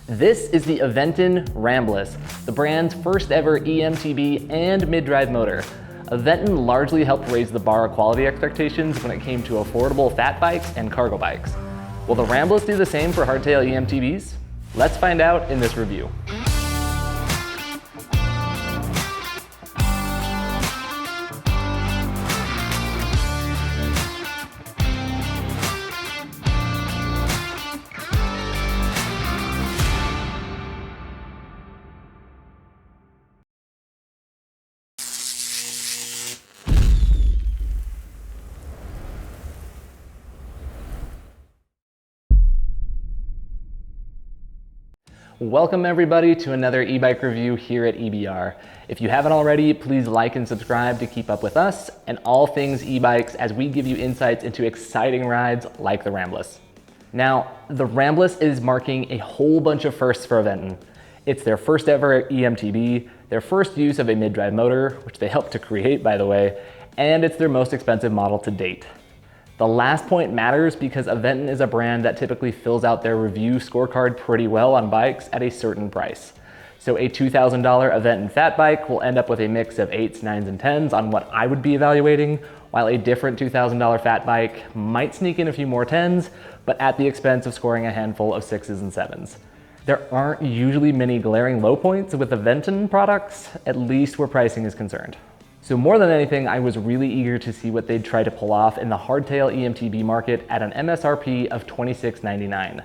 This is the Aventon Ramblas, the brand's first ever eMTB and mid-drive motor. Aventon largely helped raise the bar of quality expectations when it came to affordable fat bikes and cargo bikes. Will the Ramblas do the same for hardtail eMTBs? Let's find out in this review. Welcome everybody to another e-bike review here at EBR. If you haven't already, please like and subscribe to keep up with us and all things e-bikes as we give you insights into exciting rides like the Ramblas. Now, the Ramblas is marking a whole bunch of firsts for Aventon. It's their first ever eMTB, their first use of a mid-drive motor, which they helped to create by the way, and it's their most expensive model to date. The last point matters because Aventon is a brand that typically fills out their review scorecard pretty well on bikes at a certain price. So a $2,000 Aventon fat bike will end up with a mix of 8s, 9s, and 10s on what I would be evaluating, while a different $2,000 fat bike might sneak in a few more 10s, but at the expense of scoring a handful of 6s and 7s. There aren't usually many glaring low points with Aventon products, at least where pricing is concerned. So more than anything, I was really eager to see what they'd try to pull off in the hardtail eMTB market at an MSRP of $26.99.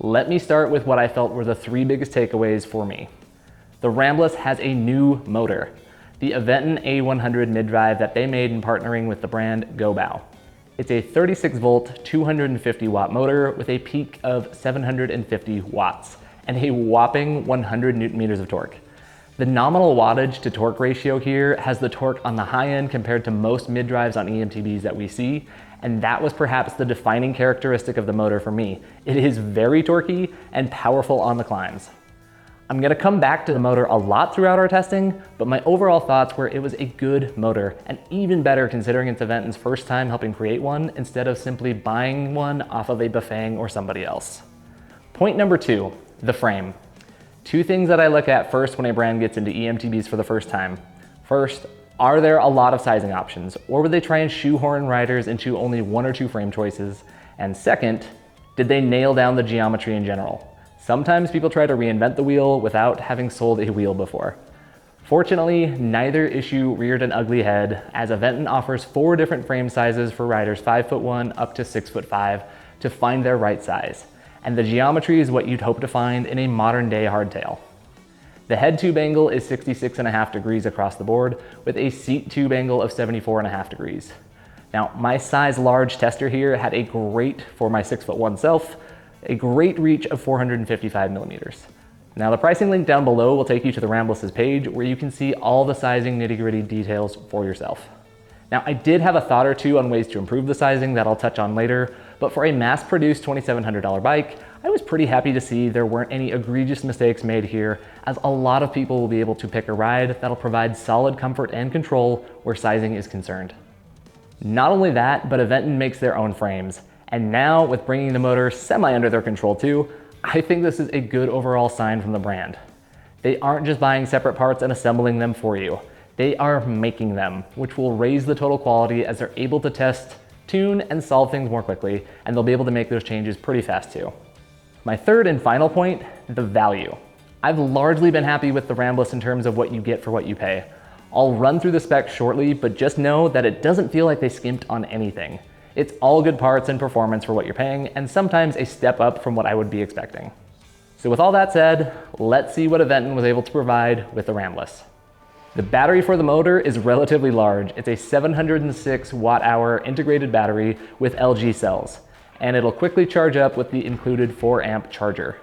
Let me start with what I felt were the three biggest takeaways for me. The Ramblas has a new motor, the Aventon A100 mid-drive that they made in partnering with the brand GoBow. It's a 36 volt, 250 watt motor with a peak of 750 watts and a whopping 100 Newton meters of torque. The nominal wattage to torque ratio here has the torque on the high end compared to most mid-drives on eMTBs that we see, and that was perhaps the defining characteristic of the motor for me. It is very torquey and powerful on the climbs. I'm gonna come back to the motor a lot throughout our testing, but my overall thoughts were it was a good motor, and even better considering it's Aventon's first time helping create one instead of simply buying one off of a Bafang or somebody else. Point number two, the frame. Two things that I look at first when a brand gets into eMTBs for the first time. First, are there a lot of sizing options, or would they try and shoehorn riders into only one or two frame choices? And second, did they nail down the geometry in general? Sometimes people try to reinvent the wheel without having sold a wheel before. Fortunately, neither issue reared an ugly head, as Aventon offers 4 different frame sizes for riders 5'1" up to 6'5" to find their right size. And the geometry is what you'd hope to find in a modern day hardtail. The head tube angle is 66.5 degrees across the board with a seat tube angle of 74.5 degrees. Now my size large tester here had a great, for my 6'1" self, a great reach of 455 millimeters. Now the pricing link down below will take you to the Ramblas' page where you can see all the sizing nitty-gritty details for yourself. Now I did have a thought or two on ways to improve the sizing that I'll touch on later, but for a mass-produced $2,700 bike, I was pretty happy to see there weren't any egregious mistakes made here, as a lot of people will be able to pick a ride that'll provide solid comfort and control where sizing is concerned. Not only that, but Aventon makes their own frames, and now with bringing the motor semi under their control too, I think this is a good overall sign from the brand. They aren't just buying separate parts and assembling them for you. They are making them, which will raise the total quality as they're able to test, tune, and solve things more quickly, and they'll be able to make those changes pretty fast too. My third and final point, the value. I've largely been happy with the Ramblas in terms of what you get for what you pay. I'll run through the specs shortly, but just know that it doesn't feel like they skimped on anything. It's all good parts and performance for what you're paying, and sometimes a step up from what I would be expecting. So with all that said, let's see what Aventon was able to provide with the Ramblas. The battery for the motor is relatively large. It's a 706 watt-hour integrated battery with LG cells, and it'll quickly charge up with the included 4 amp charger.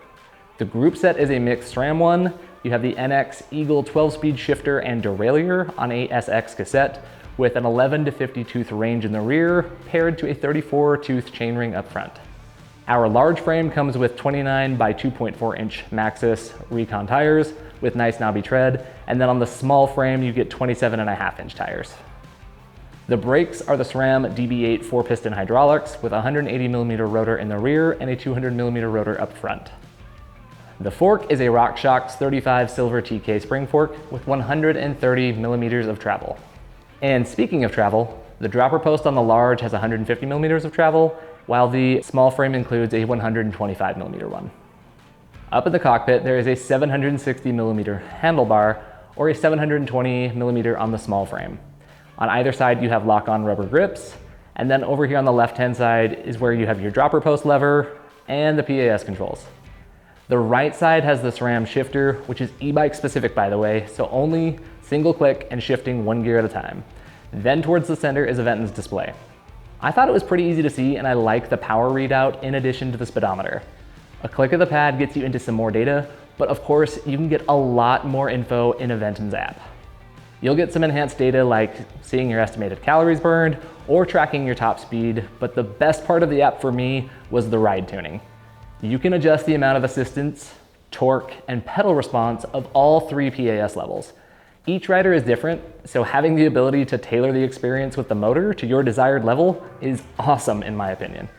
The group set is a mixed SRAM one. You have the NX Eagle 12-speed shifter and derailleur on a SX cassette with an 11 to 50 tooth range in the rear paired to a 34 tooth chainring up front. Our large frame comes with 29 by 2.4 inch Maxxis Rekon tires with nice knobby tread, and then on the small frame you get 27.5 inch tires. The brakes are the SRAM DB8 4-piston hydraulics with a 180mm rotor in the rear and a 200mm rotor up front. The fork is a RockShox 35 silver TK spring fork with 130 millimeters of travel. And speaking of travel, the dropper post on the large has 150 millimeters of travel, while the small frame includes a 125 millimeter one. Up in the cockpit, there is a 760 millimeter handlebar or a 720 millimeter on the small frame. On either side, you have lock-on rubber grips, and then over here on the left-hand side is where you have your dropper post lever and the PAS controls. The right side has the SRAM shifter, which is e-bike specific, by the way, so only single click and shifting one gear at a time. Then towards the center is Aventon's display. I thought it was pretty easy to see, and I like the power readout in addition to the speedometer. A click of the pad gets you into some more data, but of course you can get a lot more info in Aventon's app. You'll get some enhanced data like seeing your estimated calories burned or tracking your top speed, but the best part of the app for me was the ride tuning. You can adjust the amount of assistance, torque, and pedal response of all 3 PAS levels. Each rider is different, so having the ability to tailor the experience with the motor to your desired level is awesome in my opinion.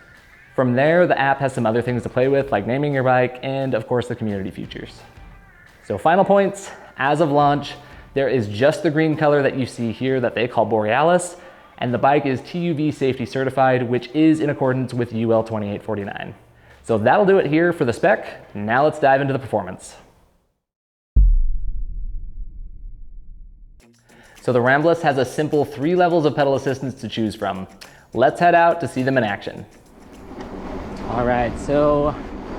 From there, the app has some other things to play with, like naming your bike and of course the community features. So final points, as of launch, there is just the green color that you see here that they call Borealis, and the bike is TUV safety certified, which is in accordance with UL 2849. So that'll do it here for the spec. Now let's dive into the performance. So the Ramblas has a simple 3 levels of pedal assistance to choose from. Let's head out to see them in action. All right, so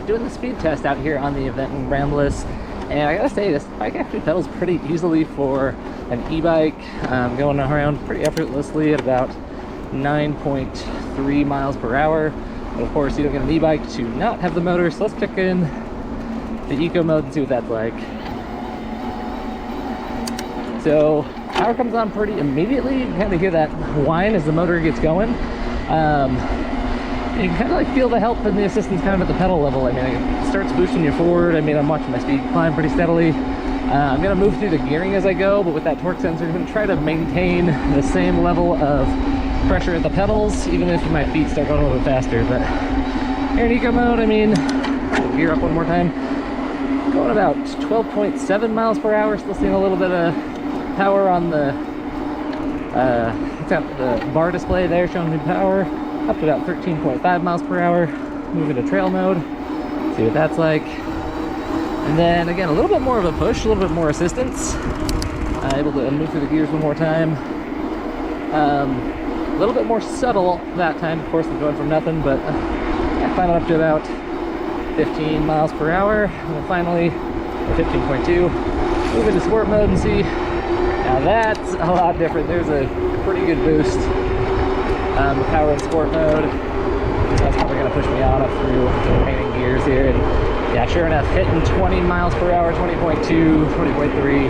doing the speed test out here on the Aventon Ramblas, and I gotta say, this bike actually pedals pretty easily for an e-bike, going around pretty effortlessly at about 9.3 miles per hour. But of course, you don't get an e-bike to not have the motor, so let's kick in the eco mode and see what that's like. So power comes on pretty immediately. You can kind of hear that whine as the motor gets going. You can kind of like feel the help and the assistance kind of at the pedal level. I mean, it starts boosting you forward. I mean, I'm watching my speed climb pretty steadily. I'm gonna move through the gearing as I go, but with that torque sensor, I'm gonna try to maintain the same level of pressure at the pedals, even if my feet start going a little bit faster. But here in eco mode, I mean, gear up one more time. Going about 12.7 miles per hour, still seeing a little bit of power on the, it's got the bar display there showing me power, up to about 13.5 miles per hour. Moving to trail mode, see what that's like. And then again, a little bit more of a push, a little bit more assistance. Able to move through the gears one more time. A little bit more subtle that time, of course, than going from nothing, but I finally up to about 15 miles per hour. And then finally, 15.2. Move into sport mode and see. Now that's a lot different. There's a pretty good boost. The power in sport mode. That's probably going to push me on up through the remaining gears here. And yeah, sure enough, hitting 20 miles per hour, 20.2, 20.3.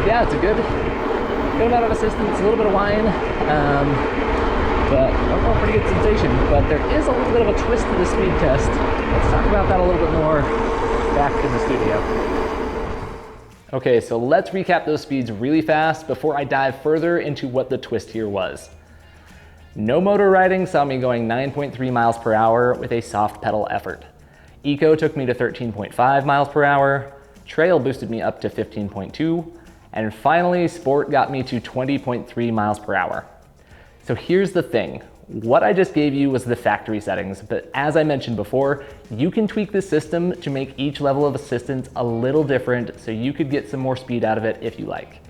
Yeah, it's a good amount of assistance, a little bit of whine, but overall pretty good sensation. But there is a little bit of a twist to the speed test. Let's talk about that a little bit more back in the studio. Okay, so let's recap those speeds really fast before I dive further into what the twist here was. No motor riding saw me going 9.3 miles per hour with a soft pedal effort. Eco took me to 13.5 miles per hour. Trail boosted me up to 15.2. And finally, Sport got me to 20.3 miles per hour. So here's the thing. What I just gave you was the factory settings, but as I mentioned before, you can tweak the system to make each level of assistance a little different so you could get some more speed out of it if you like.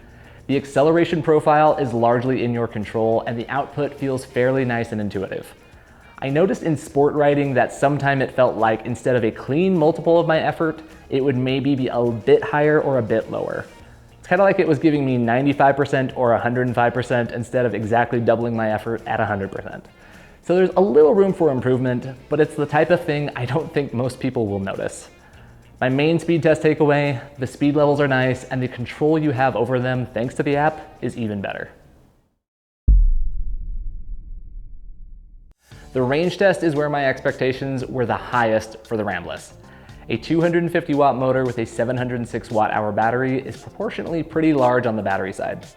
The acceleration profile is largely in your control and the output feels fairly nice and intuitive. I noticed in sport riding that sometime it felt like instead of a clean multiple of my effort, it would maybe be a bit higher or a bit lower. It's kind of like it was giving me 95% or 105% instead of exactly doubling my effort at 100%. So there's a little room for improvement, but it's the type of thing I don't think most people will notice. My main speed test takeaway, the speed levels are nice and the control you have over them thanks to the app is even better. The range test is where my expectations were the highest for the Ramblas. A 250 watt motor with a 706 watt hour battery is proportionately pretty large on the battery side.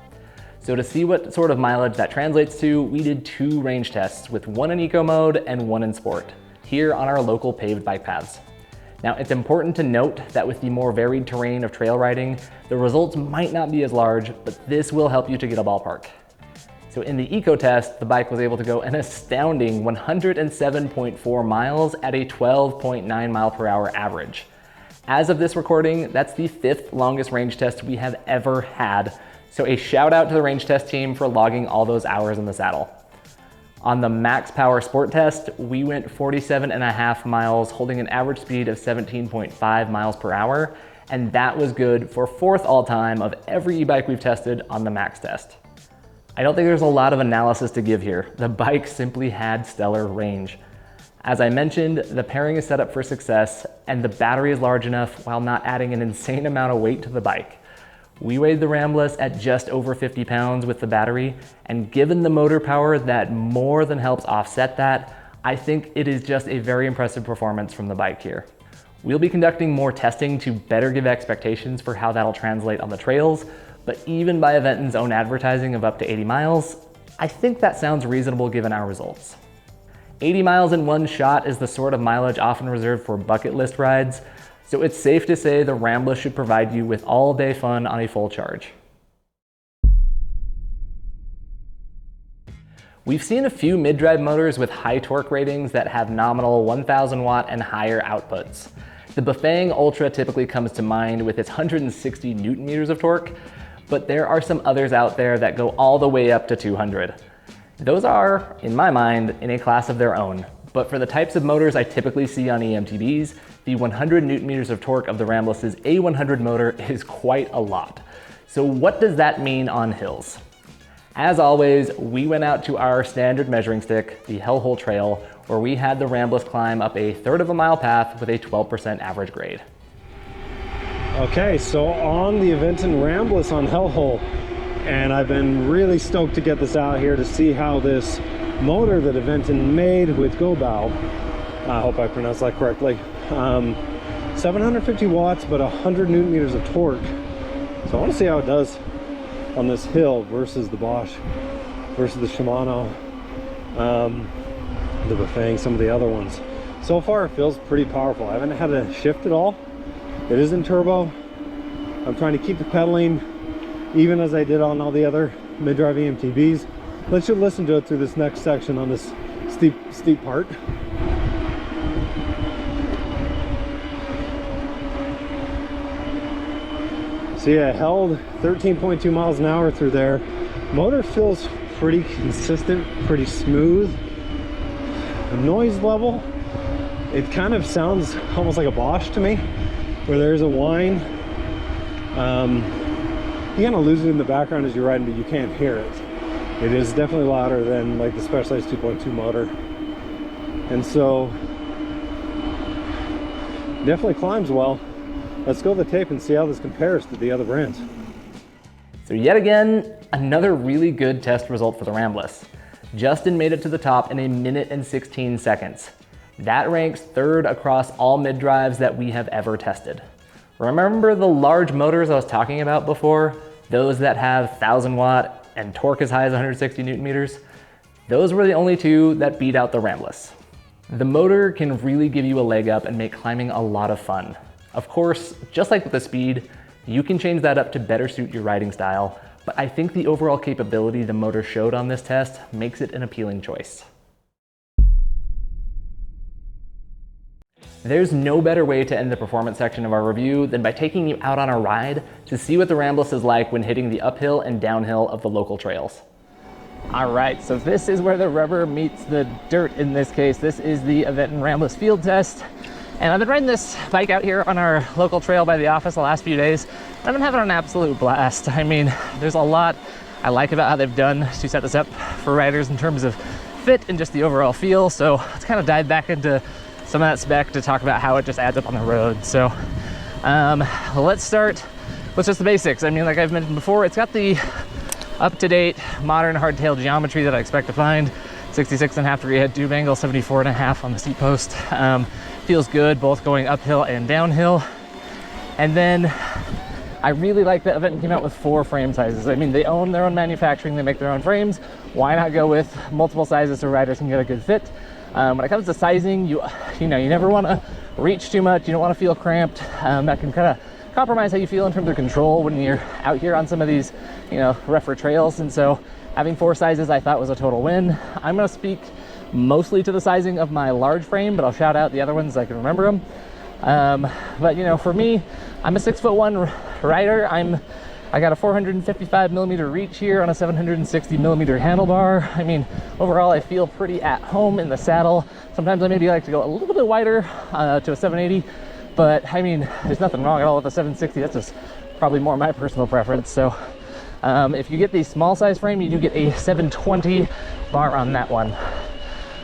So to see what sort of mileage that translates to, we did 2 range tests with one in eco mode and one in sport, here on our local paved bike paths. Now, it's important to note that with the more varied terrain of trail riding, the results might not be as large, but this will help you to get a ballpark. So in the eco test, the bike was able to go an astounding 107.4 miles at a 12.9 mile per hour average. As of this recording, that's the 5th longest range test we have ever had. So a shout out to the range test team for logging all those hours in the saddle. On the max power sport test, we went 47.5 miles, holding an average speed of 17.5 miles per hour. And that was good for 4th all time of every e-bike we've tested on the max test. I don't think there's a lot of analysis to give here. The bike simply had stellar range. As I mentioned, the pairing is set up for success and the battery is large enough while not adding an insane amount of weight to the bike. We weighed the Ramblas at just over 50 pounds with the battery, and given the motor power that more than helps offset that, I think it is just a very impressive performance from the bike here. We'll be conducting more testing to better give expectations for how that'll translate on the trails, but even by Aventon's own advertising of up to 80 miles, I think that sounds reasonable given our results. 80 miles in one shot is the sort of mileage often reserved for bucket list rides, so it's safe to say the Ramblas should provide you with all-day fun on a full charge. We've seen a few mid-drive motors with high torque ratings that have nominal 1,000 watt and higher outputs. The Bafang Ultra typically comes to mind with its 160 Newton meters of torque, but there are some others out there that go all the way up to 200. Those are, in my mind, in a class of their own. But for the types of motors I typically see on eMTBs, the 100 Newton meters of torque of the Ramblas' A100 motor is quite a lot. So what does that mean on hills? As always, we went out to our standard measuring stick, the Hellhole Trail, where we had the Ramblas climb up a 1/3 of a mile path with a 12% average grade. Okay, so on the Aventon Ramblas on Hellhole, and I've been really stoked to get this out here to see how this motor that Aventon made with GoBow, I hope I pronounced that correctly, 750 watts but 100 Newton meters of torque. So I want to see how it does on this hill versus the Bosch, versus the Shimano, the Bafang, some of the other ones. So far it feels pretty powerful. I haven't had to shift at all. It is in turbo. I'm trying to keep the pedaling even as I did on all the other mid-drive eMTBs. Let's just listen to it through this next section on this steep part. So yeah, held 13.2 miles an hour through there. Motor feels pretty consistent, pretty smooth. The noise level, it kind of sounds almost like a Bosch to me, where there's a whine. You kind of lose it in the background as you're riding, but you can't hear it. It is definitely louder than like the Specialized 2.2 motor. And so, definitely climbs well. Let's go to the tape and see how this compares to the other brands. So yet again, another really good test result for the Ramblas. Justin made it to the top in 1 minute and 16 seconds. That ranks 3rd across all mid-drives that we have ever tested. Remember the large motors I was talking about before? Those that have 1,000 watt and torque as high as 160 Newton meters? Those were the only two that beat out the Ramblas. The motor can really give you a leg up and make climbing a lot of fun. Of course, just like with the speed, you can change that up to better suit your riding style, but I think the overall capability the motor showed on this test makes it an appealing choice. There's no better way to end the performance section of our review than by taking you out on a ride to see what the Ramblas is like when hitting the uphill and downhill of the local trails. All right, so this is where the rubber meets the dirt in this case. This is the Aventon Ramblas field test. And I've been riding this bike out here on our local trail by the office the last few days. I've been having an absolute blast. I mean, there's a lot I like about how they've done to set this up for riders in terms of fit and just the overall feel. So let's kind of dive back into some of that spec to talk about how it just adds up on the road. So let's start with just the basics. I mean, like I've mentioned before, it's got the up-to-date modern hardtail geometry that I expect to find. 66.5 degree head tube angle, 74.5 on the seat post. Feels good both going uphill and downhill. And then I really like that Aventon came out with 4 frame sizes. I mean, they own their own manufacturing, they make their own frames. Why not go with multiple sizes so riders can get a good fit? When it comes to sizing, you never want to reach too much, you don't want to feel cramped. That can kind of compromise how you feel in terms of control when you're out here on some of these, you know, rougher trails. And so having 4 sizes I thought was a total win. I'm going to speak mostly to the sizing of my large frame, but I'll shout out the other ones so I can remember them. But you know, for me, I'm a 6'1" rider. I got a 455 millimeter reach here on a 760 millimeter handlebar. I mean, overall, I feel pretty at home in the saddle. Sometimes I maybe like to go a little bit wider to a 780, but I mean, there's nothing wrong at all with the 760. That's just probably more my personal preference. So if you get the small size frame, you do get a 720 bar on that one.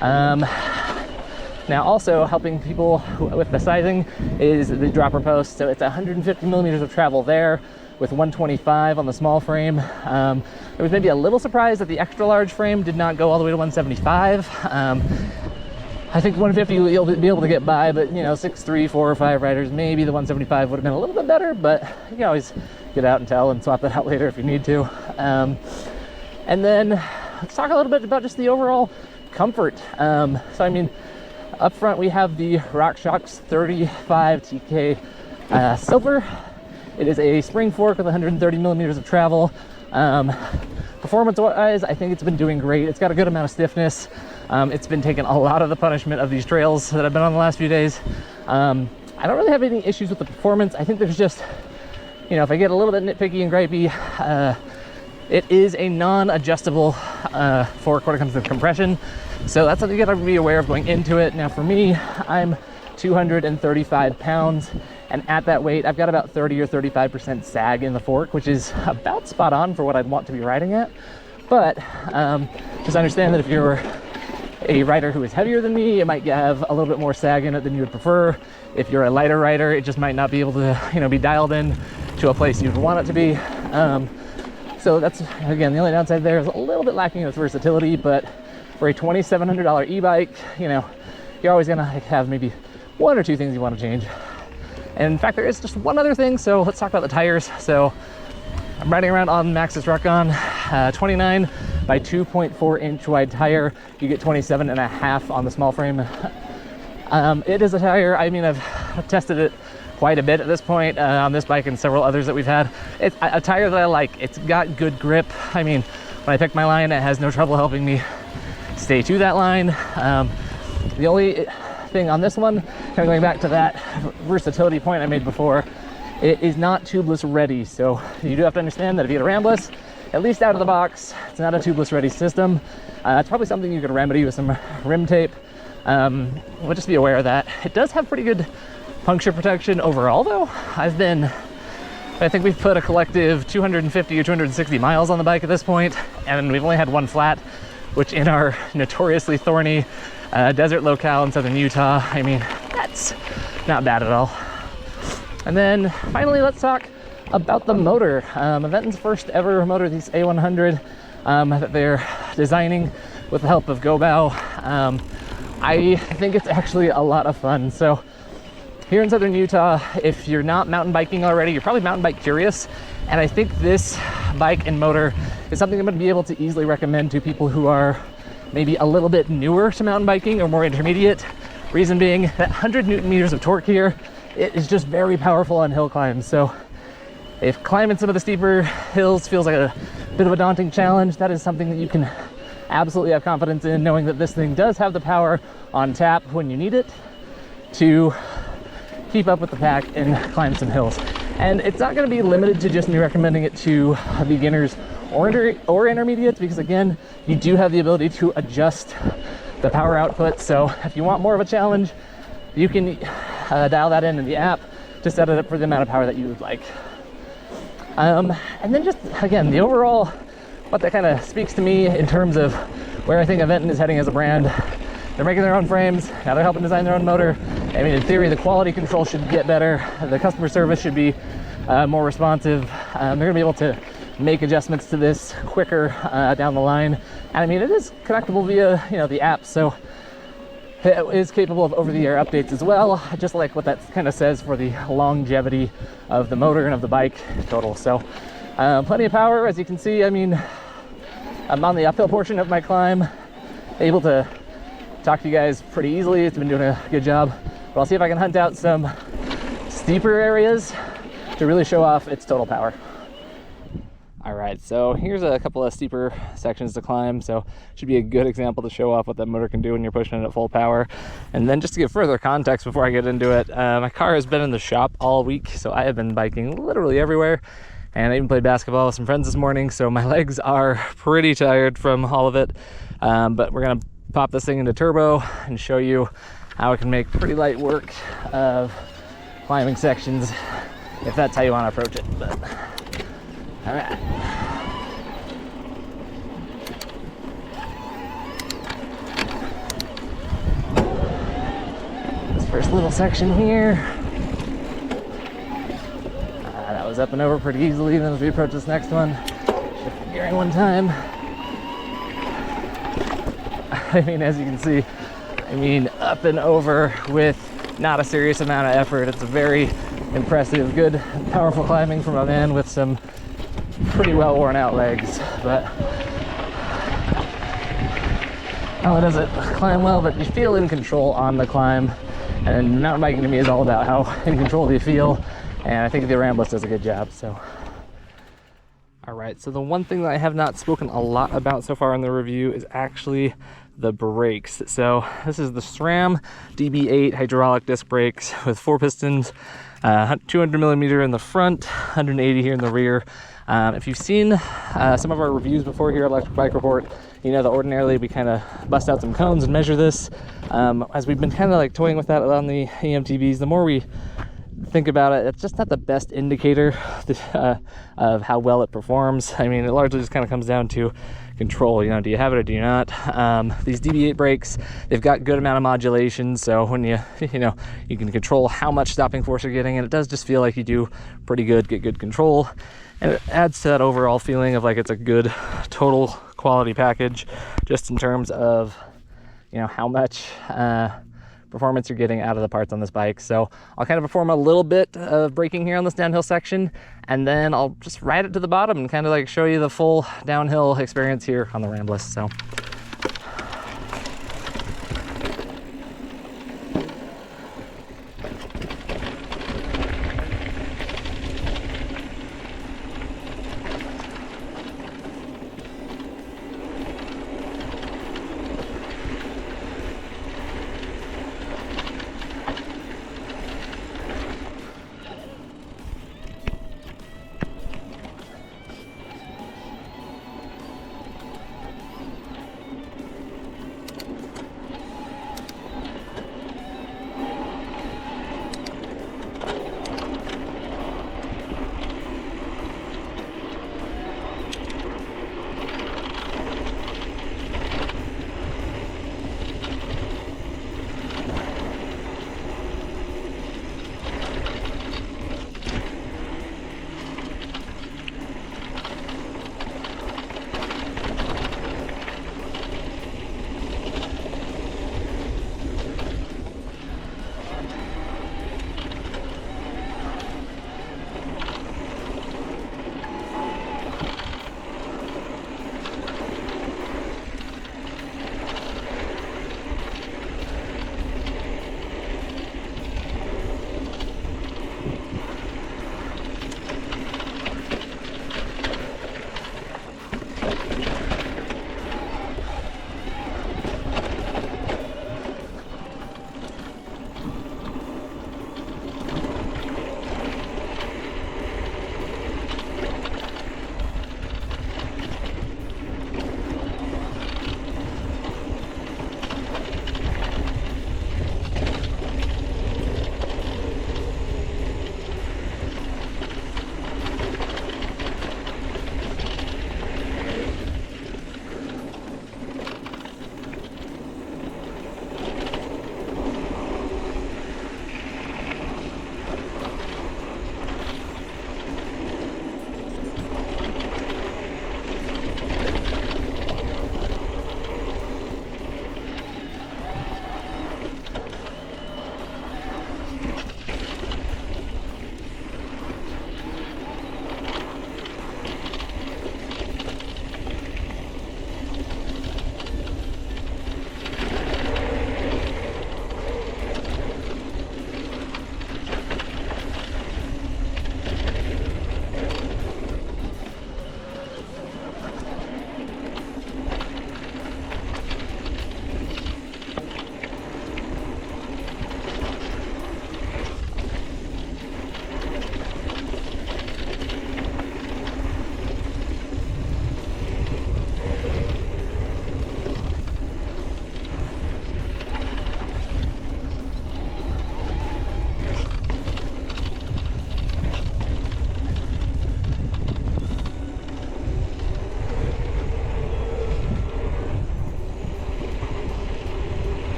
Now also helping people with the sizing is the dropper post. So it's 150 millimeters of travel there with 125 on the small frame. I was maybe a little surprised that the extra large frame did not go all the way to 175. I think 150 you'll be able to get by, but you know, 6'3", 4 or 5 riders, maybe the 175 would have been a little bit better, but you can always get out and tell and swap that out later if you need to. And then let's talk a little bit about just the overall comfort. So I mean, up front we have the RockShox 35 TK Silver. It is a spring fork with 130 millimeters of travel. Performance-wise, I think it's been doing great. It's got a good amount of stiffness. It's been taking a lot of the punishment of these trails that I've been on the last few days. I don't really have any issues with the performance. I think there's just, you know, if I get a little bit nitpicky and gripey, it is a non-adjustable fork when it comes to compression. So that's something you gotta be aware of going into it. Now for me, I'm 235 pounds. And at that weight, I've got about 30 or 35% sag in the fork, which is about spot on for what I'd want to be riding at. But just understand that if you're a rider who is heavier than me, it might have a little bit more sag in it than you would prefer. If you're a lighter rider, it just might not be able to, you know, be dialed in to a place you'd want it to be. So that's, again, the only downside there is a little bit lacking in its versatility, but for a $2,700 e-bike, you know, you're always gonna have maybe 1 or 2 things you want to change. And in fact, there is just one other thing, so let's talk about the tires. So I'm riding around on Maxxis Rekon 29 by 2.4 inch wide tire. You get 27.5 on the small frame. It is a tire, I mean, I've tested it quite a bit at this point on this bike and several others that we've had. It's a tire that I like. It's got good grip. I mean, when I pick my line, it has no trouble helping me stay to that line. The only thing on this one, kind of going back to that versatility point I made before, it is not tubeless ready. So you do have to understand that if you get a Ramblas, at least out of the box, it's not a tubeless ready system. It's probably something you could remedy with some rim tape. We'll just be aware of that. It does have pretty good puncture protection overall though. I think we've put a collective 250 or 260 miles on the bike at this point, and we've only had 1 flat, which in our notoriously thorny desert locale in southern Utah, I mean, that's not bad at all. And then finally, let's talk about the motor. Aventon's first ever motor, this A100 that they're designing with the help of GoBow. I think it's actually a lot of fun. So here in southern Utah, if you're not mountain biking already, you're probably mountain bike curious. And I think this bike and motor is something I'm going to be able to easily recommend to people who are maybe a little bit newer to mountain biking or more intermediate. Reason being that 100 Newton meters of torque here, it is just very powerful on hill climbs. So if climbing some of the steeper hills feels like a bit of a daunting challenge, that is something that you can absolutely have confidence in, knowing that this thing does have the power on tap when you need it to keep up with the pack and climb some hills. And it's not going to be limited to just me recommending it to beginners or intermediates, because again, you do have the ability to adjust the power output. So if you want more of a challenge, you can dial that in the app to set it up for the amount of power that you would like. And then just again, the overall, what that kind of speaks to me in terms of where I think Aventon is heading as a brand. They're making their own frames, now they're helping design their own motor. I mean, in theory, the quality control should get better. The customer service should be more responsive. They're gonna be able to make adjustments to this quicker down the line. And I mean, it is connectable via, you know, the app, so it is capable of over-the-air updates as well, just like what that kind of says for the longevity of the motor and of the bike total. So plenty of power, as you can see. I mean, I'm on the uphill portion of my climb, able to talk to you guys pretty easily. It's been doing a good job But I'll see if I can hunt out some steeper areas to really show off its total power. All right, so here's a couple of steeper sections to climb, so should be a good example to show off what that motor can do when you're pushing it at full power. And then just to give further context before I get into it, my car has been in the shop all week, so I have been biking literally everywhere. And I even played basketball with some friends this morning, so my legs are pretty tired from all of it. But we're gonna pop this thing into turbo and show you how it can make pretty light work of climbing sections, if that's how you want to approach it. But all right. This first little section here, that was up and over pretty easily. Then as we approach this next one, shift the gearing one time. I mean, as you can see, up and over with not a serious amount of effort. It's a very impressive, good, powerful climbing from a man with some pretty well worn out legs. But not only does it climb well, but you feel in control on the climb. And mountain biking to me is all about how in control you feel. And I think the Ramblas does a good job. So, all right, so the one thing that I have not spoken a lot about so far in the review is actually the brakes. So this is the SRAM DB8 hydraulic disc brakes with 4 pistons, 200 millimeter in the front, 180 here in the rear. If you've seen some of our reviews before here at Electric Bike Report, you know that ordinarily we kind of bust out some cones and measure this. As we've been kind of like toying with that on the eMTBs, the more we think about it, it's just not the best indicator of how well it performs. I mean, it largely just kind of comes down to control. You know, do you have it or do you not? These DB8 brakes, they've got good amount of modulation, so when you can control how much stopping force you're getting, and it does just feel like you do pretty good, get good control, and it adds to that overall feeling of like it's a good total quality package, just in terms of, you know, how much performance you're getting out of the parts on this bike. So I'll kind of perform a little bit of braking here on this downhill section, and then I'll just ride it to the bottom and kind of like show you the full downhill experience here on the Ramblas. So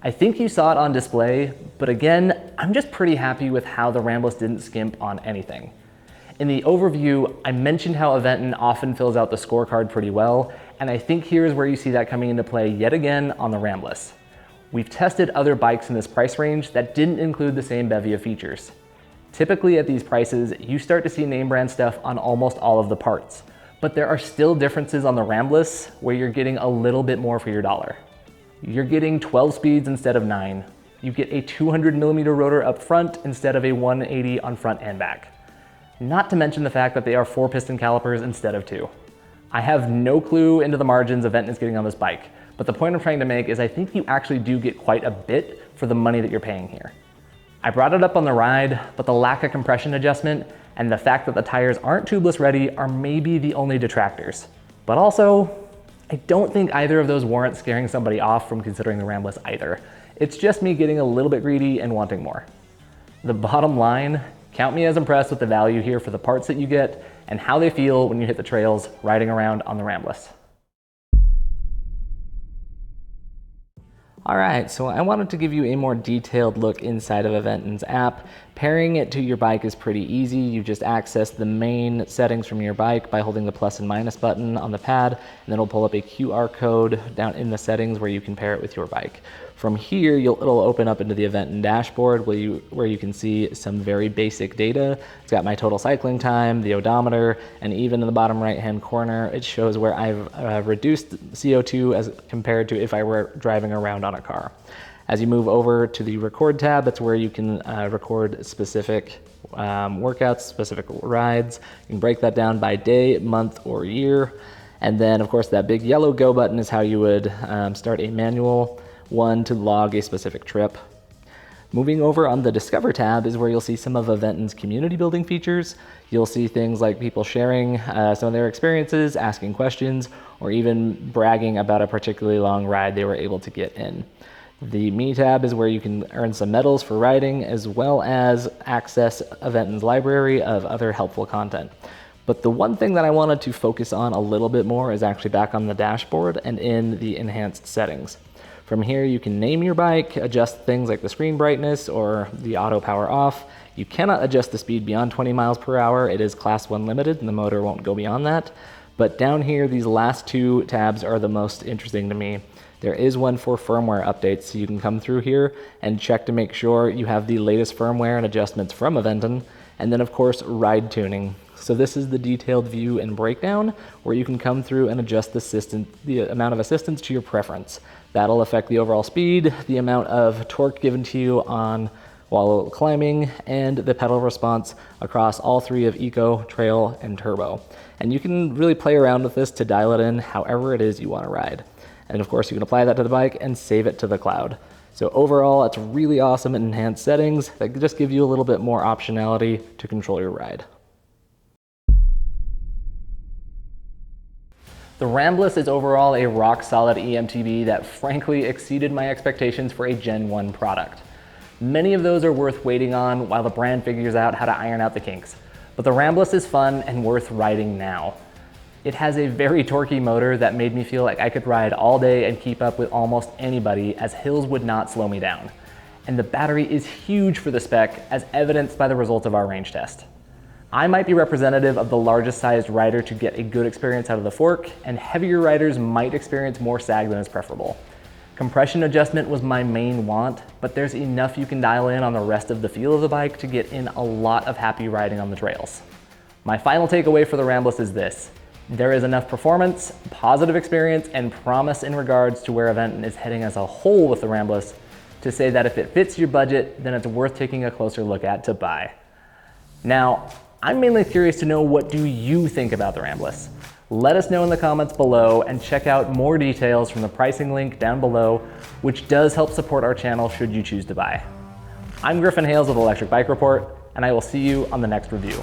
I think you saw it on display, but again, I'm just pretty happy with how the Ramblas didn't skimp on anything. In the overview, I mentioned how Aventon often fills out the scorecard pretty well, and I think here's where you see that coming into play yet again on the Ramblas. We've tested other bikes in this price range that didn't include the same bevy of features. Typically at these prices, you start to see name brand stuff on almost all of the parts, but there are still differences on the Ramblas where you're getting a little bit more for your dollar. You're getting 12 speeds instead of 9. You get a 200mm rotor up front instead of a 180 on front and back. Not to mention the fact that they are 4-piston calipers instead of 2. I have no clue into the margins Aventon is getting on this bike, but the point I'm trying to make is I think you actually do get quite a bit for the money that you're paying here. I brought it up on the ride, but the lack of compression adjustment and the fact that the tires aren't tubeless ready are maybe the only detractors. But also, I don't think either of those warrant scaring somebody off from considering the Ramblas either. It's just me getting a little bit greedy and wanting more. The bottom line, count me as impressed with the value here for the parts that you get and how they feel when you hit the trails riding around on the Ramblas. All right, so I wanted to give you a more detailed look inside of Aventon's app. Pairing it to your bike is pretty easy. You just access the main settings from your bike by holding the plus and minus button on the pad, and then it'll pull up a QR code down in the settings where you can pair it with your bike. From here, it'll open up into the Aventon dashboard where you can see some very basic data. It's got my total cycling time, the odometer, and even in the bottom right-hand corner, it shows where I've reduced CO2 as compared to if I were driving around on a car. As you move over to the record tab, that's where you can record specific workouts, specific rides. You can break that down by day, month, or year. And then, of course, that big yellow go button is how you would start a manual one to log a specific trip. Moving over on the Discover tab is where you'll see some of Aventon's community building features. You'll see things like people sharing some of their experiences, asking questions, or even bragging about a particularly long ride they were able to get in. The Me tab is where you can earn some medals for riding, as well as access Aventon's library of other helpful content. But the one thing that I wanted to focus on a little bit more is actually back on the dashboard and in the enhanced settings. From here, you can name your bike, adjust things like the screen brightness or the auto power off. You cannot adjust the speed beyond 20 miles per hour. It is class 1 limited and the motor won't go beyond that. But down here, these last two tabs are the most interesting to me. There is one for firmware updates, so you can come through here and check to make sure you have the latest firmware and adjustments from Aventon. And then of course, ride tuning. So this is the detailed view and breakdown where you can come through and adjust the amount of assistance to your preference. That'll affect the overall speed, the amount of torque given to you while climbing, and the pedal response across all three of Eco, Trail, and Turbo. And you can really play around with this to dial it in however it is you want to ride. And of course, you can apply that to the bike and save it to the cloud. So overall, it's really awesome and enhanced settings that just give you a little bit more optionality to control your ride. The Ramblas is overall a rock-solid eMTB that frankly exceeded my expectations for a Gen 1 product. Many of those are worth waiting on while the brand figures out how to iron out the kinks, but the Ramblas is fun and worth riding now. It has a very torquey motor that made me feel like I could ride all day and keep up with almost anybody, as hills would not slow me down. And the battery is huge for the spec, as evidenced by the results of our range test. I might be representative of the largest sized rider to get a good experience out of the fork, and heavier riders might experience more sag than is preferable. Compression adjustment was my main want, but there's enough you can dial in on the rest of the feel of the bike to get in a lot of happy riding on the trails. My final takeaway for the Ramblas is this: there is enough performance, positive experience, and promise in regards to where Aventon is heading as a whole with the Ramblas to say that if it fits your budget, then it's worth taking a closer look at to buy. Now, I'm mainly curious to know, what do you think about the Ramblas? Let us know in the comments below, and check out more details from the pricing link down below, which does help support our channel should you choose to buy. I'm Griffin Hales with Electric Bike Report, and I will see you on the next review.